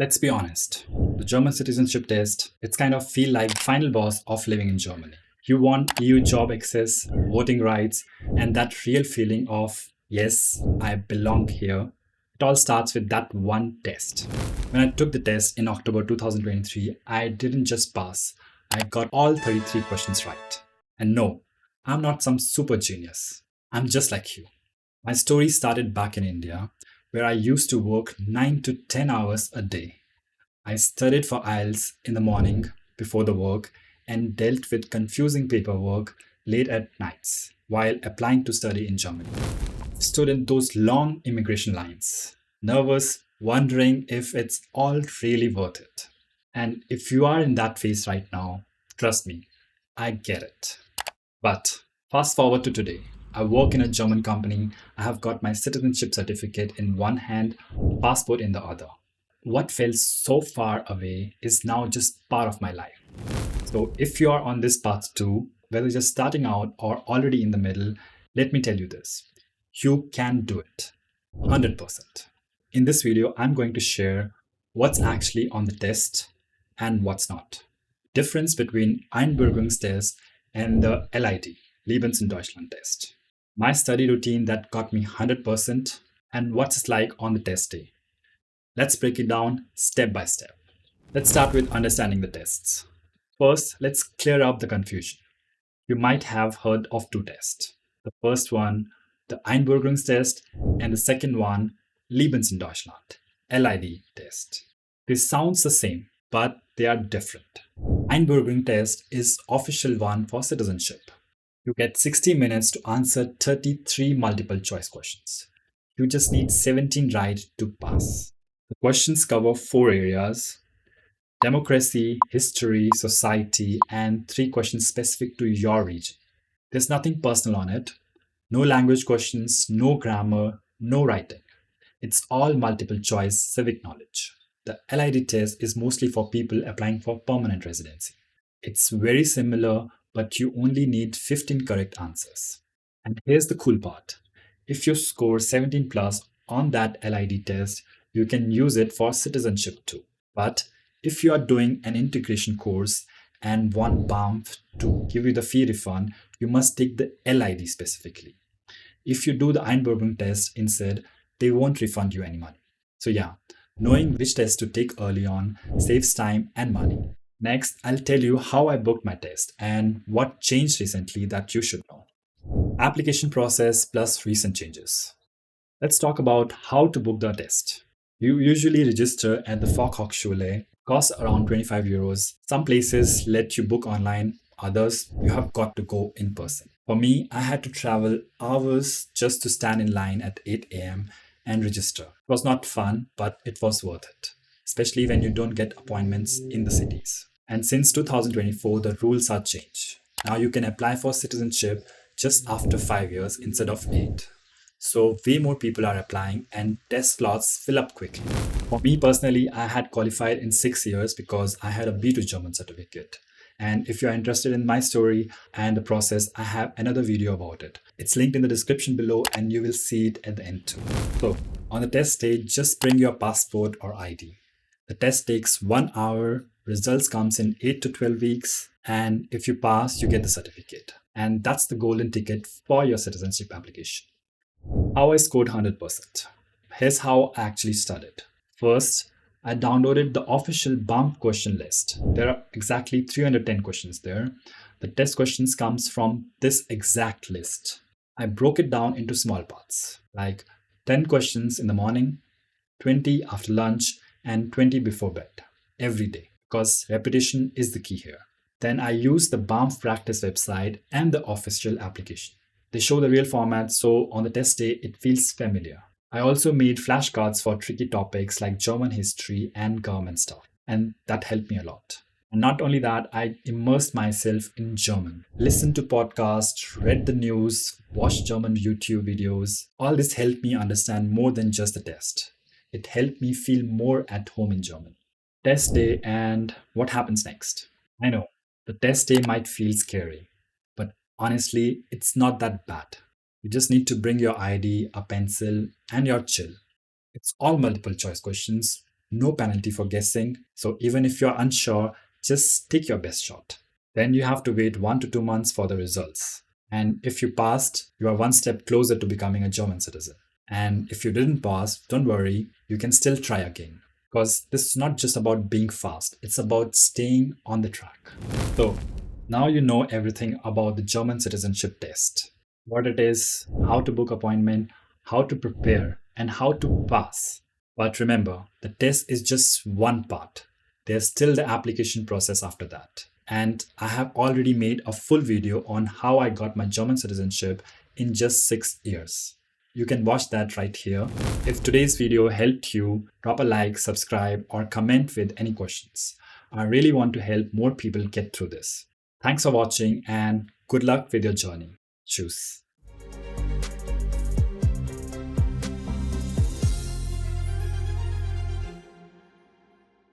Let's be honest. The German citizenship test, it's kind of feel like final boss of living in Germany. You want EU job access, voting rights, and that real feeling of, yes, I belong here. It all starts with that one test. When I took the test in October 2023, I didn't just pass. I got all 33 questions right. And no, I'm not some super genius. I'm just like you. My story started back in India, where I used to work 9 to 10 hours a day. I studied for IELTS in the morning before the work and dealt with confusing paperwork late at nights while applying to study in Germany. Stood in those long immigration lines, nervous, wondering if it's all really worth it. And if you are in that phase right now, trust me, I get it. But fast forward to today. I work in a German company. I have got my citizenship certificate in one hand, passport in the other. What felt so far away is now just part of my life. So if you are on this path too, whether just starting out or already in the middle, let me tell you this. You can do it. 100%. In this video, I'm going to share what's actually on the test and what's not. Difference between Einbürgerungstest and the LID, Lebens in Deutschland test. My study routine that got me 100% and what's it like on the test day. Let's break it down step by step. Let's start with understanding the tests. First, let's clear up the confusion. You might have heard of two tests. The first one, the Einbürgerungstest, and the second one, Lebens in Deutschland, LID test. This sounds the same, but they are different. Einbürgerungstest is official one for citizenship. You get 60 minutes to answer 33 multiple choice questions. You just need 17 right to pass. The questions cover four areas: democracy, history, society, and three questions specific to your region. There's nothing personal on it. No language questions, no grammar, no writing. It's all multiple choice civic knowledge. The LID test is mostly for people applying for permanent residency. It's very similar, but you only need 15 correct answers. And here's the cool part. If you score 17 plus on that LID test, you can use it for citizenship too. But if you are doing an integration course and want BAMF to give you the fee refund, you must take the LID specifically. If you do the Einbürgerung test instead, they won't refund you any money. So yeah, knowing which test to take early on saves time and money. Next, I'll tell you how I booked my test and what changed recently that you should know. Application process plus recent changes. Let's talk about how to book the test. You usually register at the Fachhochschule, costs around 25 euros. Some places let you book online, others you have got to go in person. For me, I had to travel hours just to stand in line at 8 a.m. and register. It was not fun, but it was worth it, especially when you don't get appointments in the cities. And since 2024, the rules are changed. Now you can apply for citizenship just after 5 years instead of 8. So way more people are applying and test slots fill up quickly. For me personally, I had qualified in 6 years because I had a B2 German certificate. And if you're interested in my story and the process, I have another video about it. It's linked in the description below and you will see it at the end too. So on the test day, just bring your passport or ID. The test takes 1 hour. Results comes in 8 to 12 weeks. And if you pass, you get the certificate. And that's the golden ticket for your citizenship application. How I scored 100%. Here's how I actually studied. First, I downloaded the official BAMF question list. There are exactly 310 questions there. The test questions comes from this exact list. I broke it down into small parts, like 10 questions in the morning, 20 after lunch, and 20 before bed, every day, because repetition is the key here. Then I used the BAMF practice website and the official application. They show the real format, so on the test day, it feels familiar. I also made flashcards for tricky topics like German history and government stuff, and that helped me a lot. And not only that, I immersed myself in German, listened to podcasts, read the news, watched German YouTube videos. All this helped me understand more than just the test. It helped me feel more at home in German. Test day and what happens next? I know, the test day might feel scary. Honestly, it's not that bad. You just need to bring your ID, a pencil, and your chill. It's all multiple choice questions, no penalty for guessing. So even if you're unsure, just take your best shot. Then you have to wait 1 to 2 months for the results. And if you passed, you are one step closer to becoming a German citizen. And if you didn't pass, don't worry, you can still try again. Because this is not just about being fast, it's about staying on the track. So now you know everything about the German citizenship test, what it is, how to book appointment, how to prepare, and how to pass. But remember, the test is just one part. There's still the application process after that. And I have already made a full video on how I got my German citizenship in just 6 years. You can watch that right here. If today's video helped you, drop a like, subscribe, or comment with any questions. I really want to help more people get through this. Thanks for watching and good luck with your journey. Tschüss.